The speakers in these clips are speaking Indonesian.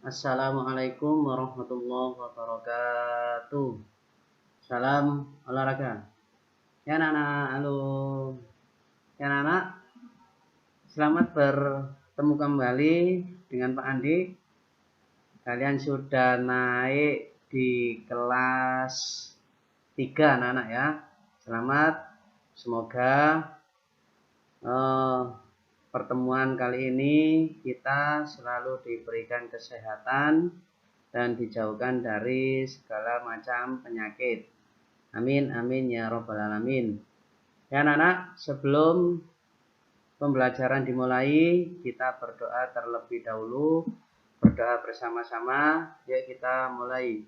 Assalamualaikum warahmatullahi wabarakatuh. Salam olahraga. Ya anak-anak, halo. Ya anak-anak, selamat bertemu kembali dengan Pak Andi. Kalian sudah naik di kelas 3 anak-anak ya. Selamat. Semoga pertemuan kali ini kita selalu diberikan kesehatan dan dijauhkan dari segala macam penyakit. Amin, amin ya robbal alamin. Ya anak-anak, sebelum pembelajaran dimulai, kita berdoa terlebih dahulu. Berdoa bersama-sama. Yuk kita mulai.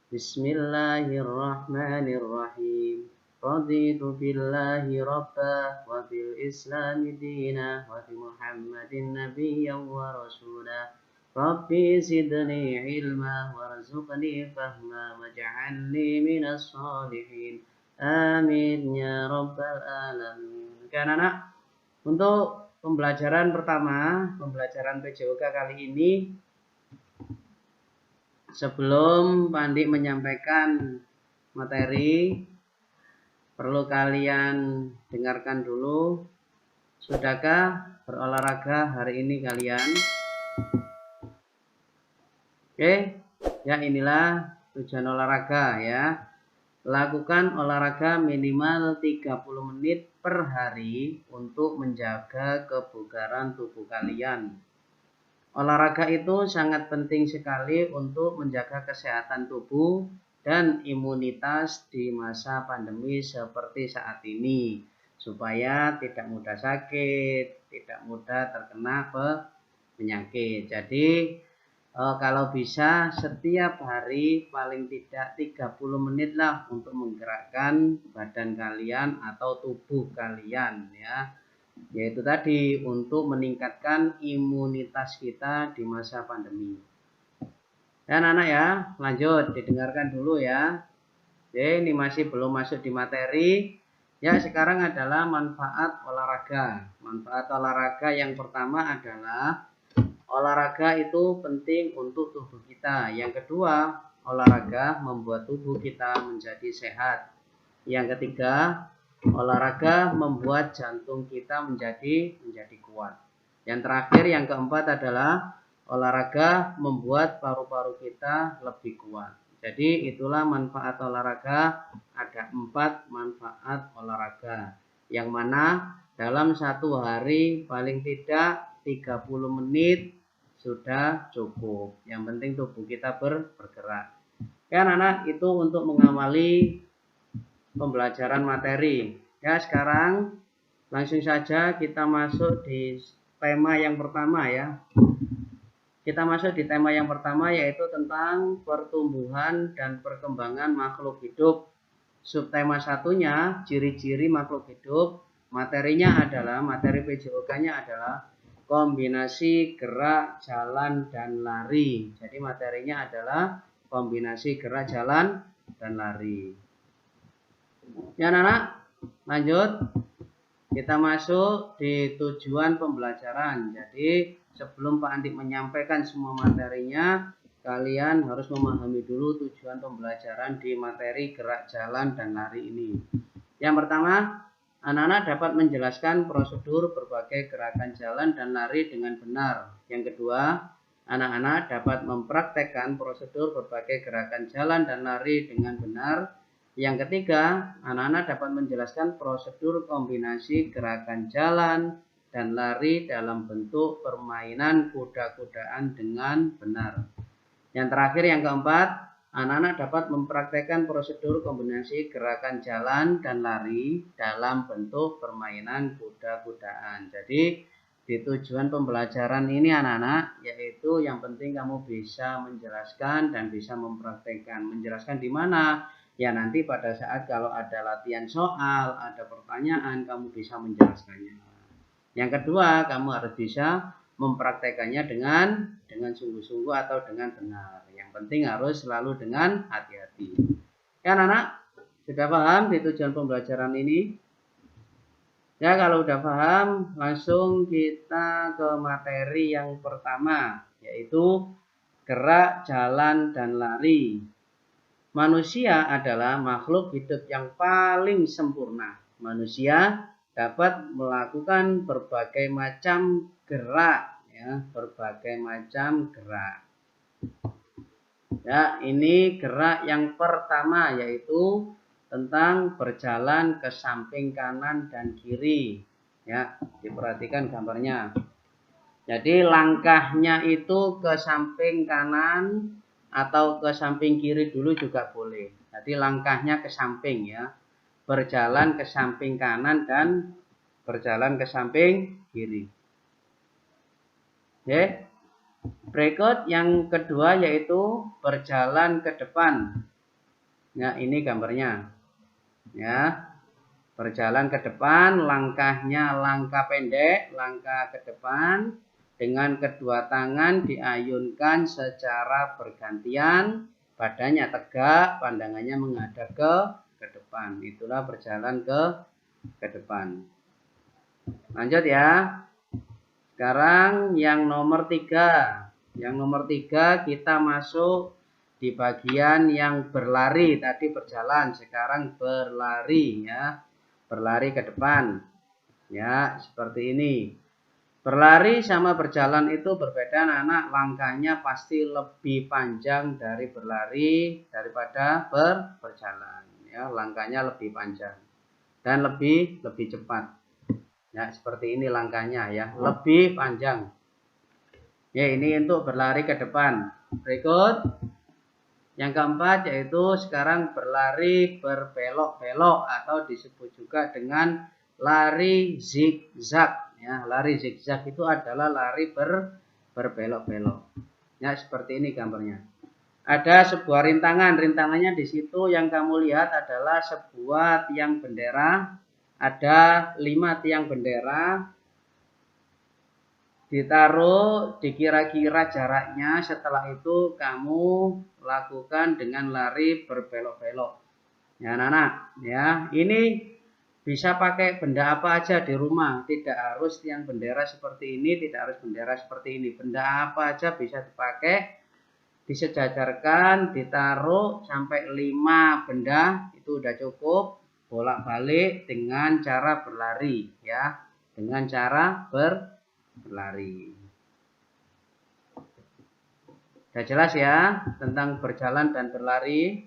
Bismillahirrahmanirrahim. Raditu billahi rabba wa bil islami dina wa bi Muhammadin nabiyyan wa rasula. Rabbi zidni ilma warzuqni fahma waj'alni minas sholihin. Amin ya rabbal alamin. Oke anak-anak, untuk pembelajaran pertama, pembelajaran PJOK kali ini, sebelum Pak Andi menyampaikan materi, perlu kalian dengarkan dulu. Sudahkah berolahraga hari ini kalian? Oke, ya inilah tujuan olahraga ya. Lakukan olahraga minimal 30 menit per hari untuk menjaga kebugaran tubuh kalian. Olahraga itu sangat penting sekali untuk menjaga kesehatan tubuh dan imunitas di masa pandemi seperti saat ini, supaya tidak mudah sakit, tidak mudah terkena penyakit. Jadi kalau bisa setiap hari paling tidak 30 menit lah untuk menggerakkan badan kalian atau tubuh kalian ya. Yaitu tadi untuk meningkatkan imunitas kita di masa pandemi. Dan anak ya, lanjut didengarkan dulu ya. Oke, ini masih belum masuk di materi. Ya, sekarang adalah manfaat olahraga. Manfaat olahraga yang pertama adalah olahraga itu penting untuk tubuh kita. Yang kedua, olahraga membuat tubuh kita menjadi sehat. Yang ketiga, olahraga membuat jantung kita menjadi kuat. Yang terakhir, yang keempat adalah olahraga membuat paru-paru kita lebih kuat. Jadi itulah manfaat olahraga. Ada 4 manfaat olahraga. Yang mana dalam satu hari paling tidak 30 menit sudah cukup. Yang penting tubuh kita bergerak. Ya anak-anak, itu untuk mengawali pembelajaran materi. Ya, sekarang langsung saja kita masuk di tema yang pertama ya. Kita masuk di tema yang pertama, yaitu tentang pertumbuhan dan perkembangan makhluk hidup. Subtema satunya, ciri-ciri makhluk hidup. Materinya adalah, materi PJOK-nya adalah kombinasi gerak, jalan, dan lari. Jadi materinya adalah kombinasi gerak, jalan, dan lari. Ya anak-anak, lanjut. Kita masuk di tujuan pembelajaran. Jadi sebelum Pak Andi menyampaikan semua materinya, kalian harus memahami dulu tujuan pembelajaran di materi gerak, jalan, dan lari ini. Yang pertama, anak-anak dapat menjelaskan prosedur berbagai gerakan jalan dan lari dengan benar. Yang kedua, anak-anak dapat mempraktekkan prosedur berbagai gerakan jalan dan lari dengan benar. Yang ketiga, anak-anak dapat menjelaskan prosedur kombinasi gerakan jalan dan lari dalam bentuk permainan kuda-kudaan dengan benar. Yang terakhir, yang keempat, anak-anak dapat mempraktekkan prosedur kombinasi gerakan jalan dan lari dalam bentuk permainan kuda-kudaan. Jadi di tujuan pembelajaran ini anak-anak, yaitu yang penting kamu bisa menjelaskan dan bisa mempraktekkan. Menjelaskan di mana? Ya nanti pada saat kalau ada latihan soal, ada pertanyaan, kamu bisa menjelaskannya. Yang kedua, kamu harus bisa mempraktekannya dengan sungguh-sungguh atau dengan benar. Yang penting harus selalu dengan hati-hati. Kan anak, sudah paham di tujuan pembelajaran ini? Ya, kalau udah paham, langsung kita ke materi yang pertama, yaitu gerak, jalan, dan lari. Manusia adalah makhluk hidup yang paling sempurna. Manusia dapat melakukan berbagai macam gerak, ya, berbagai macam gerak. Ya, ini gerak yang pertama yaitu tentang berjalan ke samping kanan dan kiri. Ya, diperhatikan gambarnya. Jadi langkahnya itu ke samping kanan atau ke samping kiri dulu juga boleh. Jadi langkahnya ke samping ya. Berjalan ke samping kanan dan berjalan ke samping kiri. Oke. Berikut yang kedua yaitu berjalan ke depan. Ya, ini gambarnya. Ya. Berjalan ke depan, langkahnya langkah pendek, langkah ke depan. Dengan kedua tangan diayunkan secara bergantian, badannya tegak, pandangannya menghadap ke depan. Itulah berjalan ke depan. Lanjut ya. Sekarang yang nomor 3. Yang nomor 3 kita masuk di bagian yang berlari. Tadi berjalan, sekarang berlari ya. Berlari ke depan. Ya, seperti ini. Berlari sama berjalan itu berbeda, anak. Langkahnya pasti lebih panjang dari berlari daripada berjalan. Ya, langkahnya lebih panjang dan lebih cepat. Ya, seperti ini langkahnya ya, lebih panjang. Ya, ini untuk berlari ke depan. Berikut yang keempat yaitu sekarang berlari berbelok-belok atau disebut juga dengan lari zigzag. Ya, lari zigzag itu adalah lari berbelok-belok. Ya, seperti ini gambarnya. Ada sebuah rintangan. Rintangannya di situ yang kamu lihat adalah sebuah tiang bendera. Ada 5 tiang bendera. Ditaruh dikira-kira jaraknya. Setelah itu kamu lakukan dengan lari berbelok-belok. Ya, anak-anak. Ya, ini bisa pakai benda apa aja di rumah, tidak harus tiang bendera seperti ini, tidak harus bendera seperti ini. Benda apa aja bisa dipakai, disejajarkan, ditaruh sampai 5 benda, itu udah cukup. Bolak-balik dengan cara berlari ya, dengan cara berlari. Sudah jelas ya tentang berjalan dan berlari.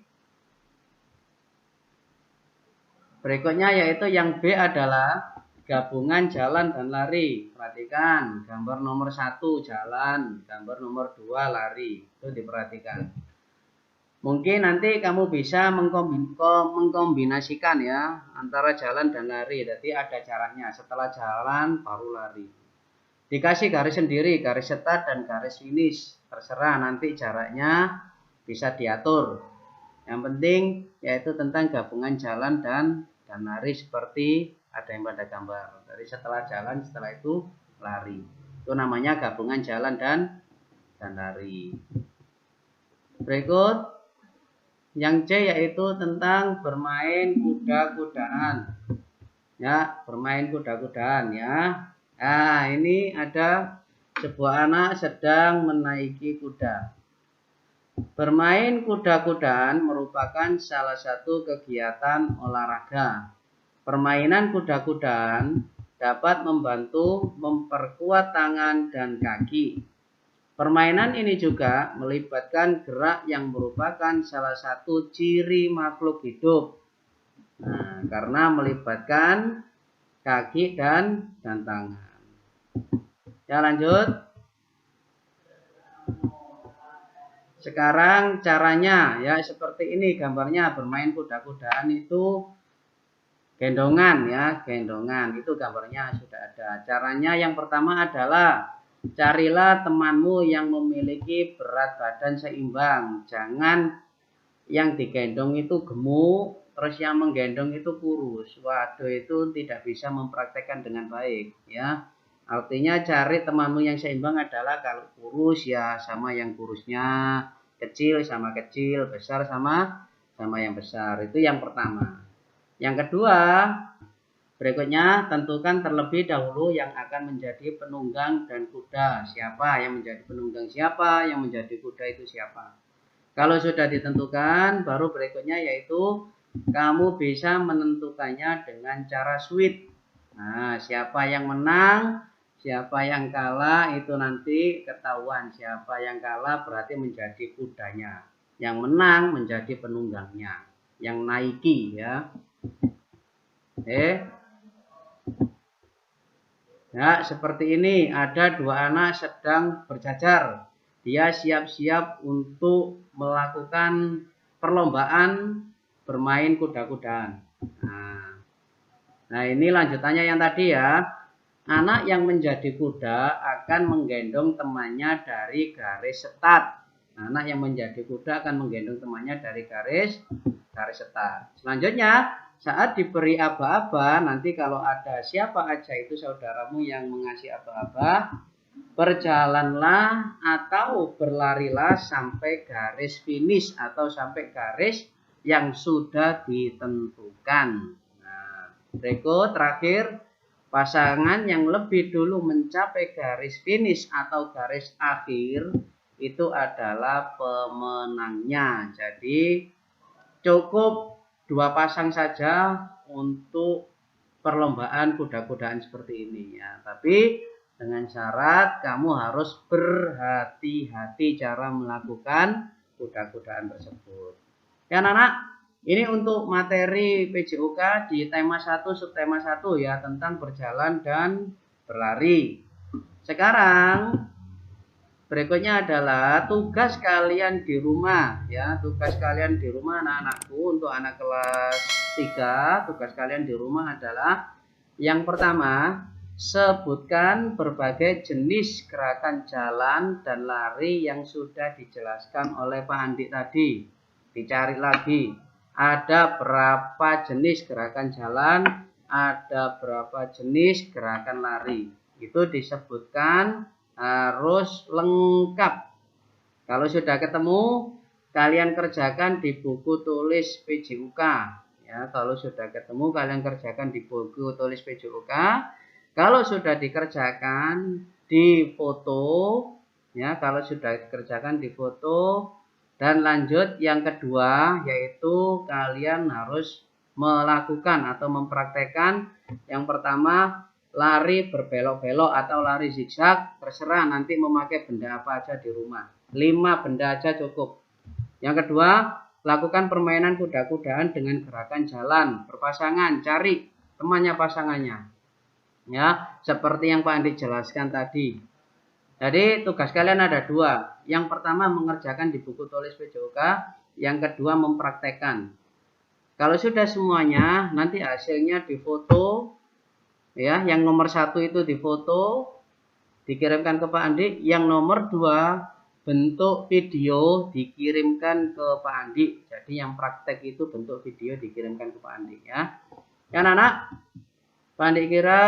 Berikutnya yaitu yang B adalah gabungan jalan dan lari. Perhatikan gambar nomor 1 jalan, gambar nomor 2 lari. Itu diperhatikan. Mungkin nanti kamu bisa mengkombinasikan ya antara jalan dan lari. Jadi ada caranya. Setelah jalan baru lari. Dikasih garis sendiri, garis start dan garis finish. Terserah nanti jaraknya bisa diatur. Yang penting yaitu tentang gabungan jalan dan lari seperti ada yang pada gambar. Dari setelah jalan, setelah itu lari. Itu namanya gabungan jalan dan lari. Berikut yang C yaitu tentang bermain kuda-kudaan. Ya, bermain kuda-kudaan ya. Nah, ini ada sebuah anak sedang menaiki kuda. Bermain kuda-kudaan merupakan salah satu kegiatan olahraga. Permainan kuda-kudaan dapat membantu memperkuat tangan dan kaki. Permainan ini juga melibatkan gerak yang merupakan salah satu ciri makhluk hidup. Nah, karena melibatkan kaki dan tangan. Ya, lanjut. Sekarang caranya ya seperti ini gambarnya. Bermain kuda-kudaan itu gendongan ya, gendongan itu gambarnya sudah ada. Caranya yang pertama adalah carilah temanmu yang memiliki berat badan seimbang. Jangan yang digendong itu gemuk, terus yang menggendong itu kurus. Waduh, itu tidak bisa mempraktekkan dengan baik ya. Artinya cari temanmu yang seimbang adalah kalau kurus ya sama yang kurusnya, kecil sama kecil, besar sama yang besar. Itu yang pertama. Yang kedua, Berikutnya, tentukan terlebih dahulu yang akan menjadi penunggang dan kuda. Siapa yang menjadi penunggang, siapa yang menjadi kuda, itu siapa. Kalau sudah ditentukan, baru berikutnya yaitu kamu bisa menentukannya dengan cara sweet. Nah, siapa yang menang, siapa yang kalah, itu nanti ketahuan. Siapa yang kalah berarti menjadi kudanya. Yang menang menjadi penunggangnya. Yang naiki ya. Ya, seperti ini. Ada dua anak sedang berjajar. Dia siap-siap untuk melakukan perlombaan bermain kuda-kudaan. Nah, ini lanjutannya yang tadi ya. Anak yang menjadi kuda akan menggendong temannya dari garis start. Anak yang menjadi kuda akan menggendong temannya dari garis start. Selanjutnya, saat diberi aba-aba, nanti kalau ada siapa aja itu saudaramu yang mengasih aba-aba, berjalanlah atau berlarilah sampai garis finish atau sampai garis yang sudah ditentukan. Nah, berikut terakhir, pasangan yang lebih dulu mencapai garis finish atau garis akhir itu adalah pemenangnya. Jadi cukup 2 pasang saja untuk perlombaan kuda-kudaan seperti ini ya. Tapi dengan syarat kamu harus berhati-hati cara melakukan kuda-kudaan tersebut. Ya anak-anak, ini untuk materi PJOK di tema 1 subtema 1 ya, tentang berjalan dan berlari. Sekarang berikutnya adalah tugas kalian di rumah ya. Tugas kalian di rumah anak-anakku, untuk anak kelas 3, tugas kalian di rumah adalah yang pertama, sebutkan berbagai jenis gerakan jalan dan lari yang sudah dijelaskan oleh Pak Andi tadi. Dicari lagi, ada berapa jenis gerakan jalan, ada berapa jenis gerakan lari. Itu disebutkan harus lengkap. Kalau sudah ketemu, kalian kerjakan di buku tulis PJOK ya. Kalau sudah ketemu, kalian kerjakan di buku tulis PJOK. Kalau sudah dikerjakan, di foto ya. Kalau sudah dikerjakan, di foto. Dan lanjut yang kedua, yaitu kalian harus melakukan atau mempraktekkan yang pertama, lari berbelok-belok atau lari zigzag, terserah nanti memakai benda apa aja di rumah. 5 benda aja cukup. Yang kedua, lakukan permainan kuda-kudaan dengan gerakan jalan berpasangan, cari temannya pasangannya. Ya, seperti yang Pak Andi jelaskan tadi. Jadi tugas kalian ada 2. Yang pertama mengerjakan di buku tulis PJOK, yang kedua mempraktekkan. Kalau sudah semuanya, nanti hasilnya difoto. Ya, yang nomor 1 itu difoto, dikirimkan ke Pak Andi. Yang nomor 2 bentuk video dikirimkan ke Pak Andi. Jadi yang praktek itu bentuk video dikirimkan ke Pak Andi ya. Ya anak-anak, Pak Andi kira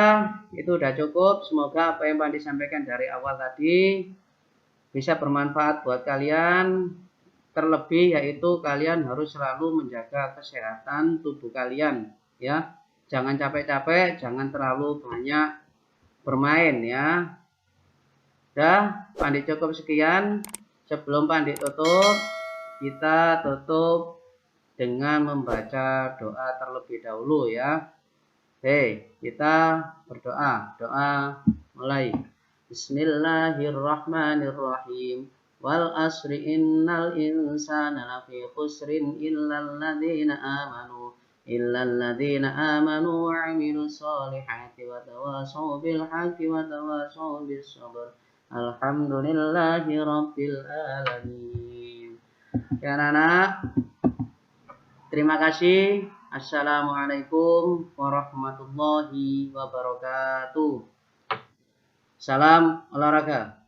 itu udah cukup. Semoga apa yang Pak Andi sampaikan dari awal tadi bisa bermanfaat buat kalian. Terlebih yaitu kalian harus selalu menjaga kesehatan tubuh kalian ya. Jangan capek-capek, jangan terlalu banyak bermain ya. Dah, Pak Andi cukup sekian. Sebelum Pak Andi tutup, kita tutup dengan membaca doa terlebih dahulu ya. Oke, kita berdoa. Doa mulai. Bismillahirrahmanirrahim. Wal asri innal insana lafi khusrin illal ladzina amanu wa 'amilus solihati wa tawasaw bil haqqi wa tawasaw bis sabr. Alhamdulillahi rabbil alamin. Ya anak-anak, terima kasih. Assalamualaikum warahmatullahi wabarakatuh. Salam olahraga.